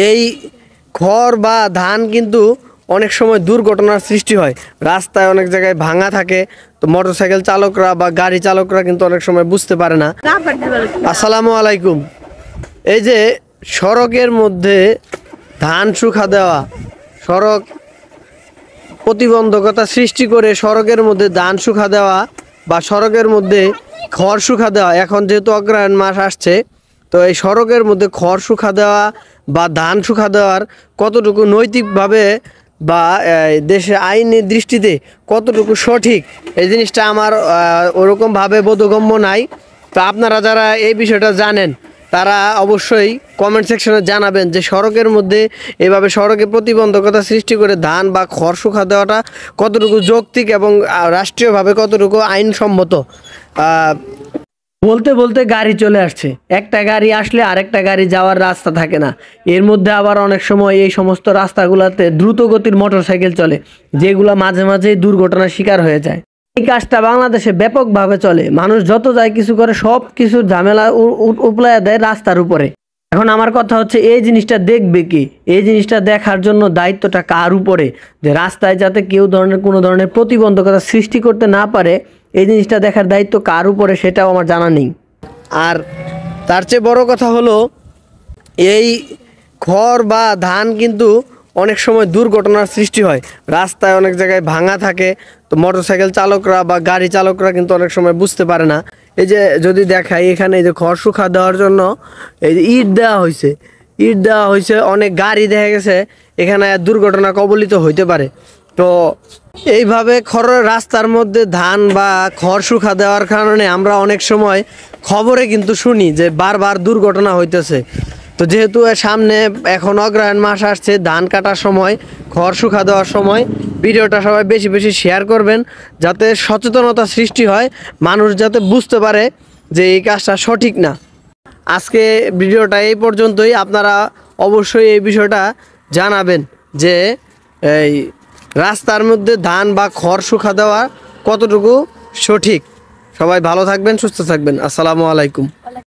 এই খড় বা ধান কিন্তু অনেক সময় দুর্ঘটনার সৃষ্টি হয়। রাস্তায় অনেক জায়গায় ভাঙা থাকে, তো মোটরসাইকেল চালকরা বা গাড়ি চালকরা কিন্তু অনেক সময় বুঝতে পারে না। আসসালামু আলাইকুম। এই যে সড়কের মধ্যে ধান শুকা দেওয়া, সড়ক প্রতিবন্ধকতা সৃষ্টি করে সড়কের মধ্যে ধান শুকা দেওয়া বা সড়কের মধ্যে খড় শুকা দেওয়া, এখন যেহেতু অগ্রহায়ণ মাস আসছে, তো এই সড়কের মধ্যে খড় শুকা দেওয়া বা ধান শুকা দেওয়ার কতটুকু নৈতিকভাবে বা দেশের আইনের দৃষ্টিতে কতটুকু সঠিক, এই জিনিসটা আমার ওরকমভাবে বোধগম্য নাই। তো আপনারা যারা এই বিষয়টা জানেন তারা অবশ্যই কমেন্ট সেকশনে জানাবেন যে সড়কের মধ্যে এভাবে সড়কে প্রতিবন্ধকতা সৃষ্টি করে ধান বা খড় শুকা দেওয়াটা কতটুকু যৌক্তিক এবং রাষ্ট্রীয়ভাবে কতটুকু আইনসম্মত। বলতে বলতে গাড়ি চলে আসছে, একটা গাড়ি আসলে আরেকটা গাড়ি যাওয়ার রাস্তা থাকে না। এর মধ্যে আবার অনেক সময় এই সমস্ত রাস্তাগুলোতে দ্রুত গতির মোটরসাইকেল চলে, যেগুলো মাঝে মাঝেই দুর্ঘটনার শিকার হয়ে যায়। এই কাজটা বাংলাদেশে ব্যাপকভাবে চলে। মানুষ যত যায় কিছু করে, সব কিছুর ঝামেলা উপলাইয়া দেয় রাস্তার উপরে। এখন আমার কথা হচ্ছে, এই জিনিসটা দেখবে কি? এই জিনিসটা দেখার জন্য দায়িত্বটা কার উপরে? যে রাস্তায় যাতে কেউ কোনো ধরনের প্রতিবন্ধকতা সৃষ্টি করতে না পারে, এই জিনিসটা দেখার দায়িত্ব কার উপরে সেটাও আমার জানা নেই। আর তার চেয়ে বড় কথা হলো, এই খড় বা ধান কিন্তু অনেক সময় দুর্ঘটনার সৃষ্টি হয়। রাস্তায় অনেক জায়গায় ভাঙা থাকে, তো মোটরসাইকেল চালকরা বা গাড়ি চালকরা কিন্তু অনেক সময় বুঝতে পারে না। এই যে যদি দেখাই, এখানে এই যে খড় শুকা দেওয়ার জন্য এই যে ইট দেওয়া হয়েছে, অনেক গাড়ি দেখা গেছে এখানে দুর্ঘটনা কবলিত হইতে পারে। তো এইভাবে খড়ের রাস্তার মধ্যে ধান বা খড় শুকা দেওয়ার কারণে আমরা অনেক সময় খবরে কিন্তু শুনি যে বারবার দুর্ঘটনা হইতেছে। তো যেহেতু সামনে এখন অগ্রহায়ণ মাস আসছে, ধান কাটার সময়, খড় শুকা দেওয়ার সময়, ভিডিওটা সবাই বেশি বেশি শেয়ার করবেন, যাতে সচেতনতা সৃষ্টি হয়, মানুষ যাতে বুঝতে পারে যে এই কাজটা সঠিক না। আজকে ভিডিওটা এই পর্যন্তই। আপনারা অবশ্যই এই বিষয়টা জানাবেন যে এই রাস্তার মধ্যে ধান বা খড় শুকা দেওয়া কতটুকু সঠিক। সবাই ভালো থাকবেন, সুস্থ থাকবেন। আসসালামু আলাইকুম।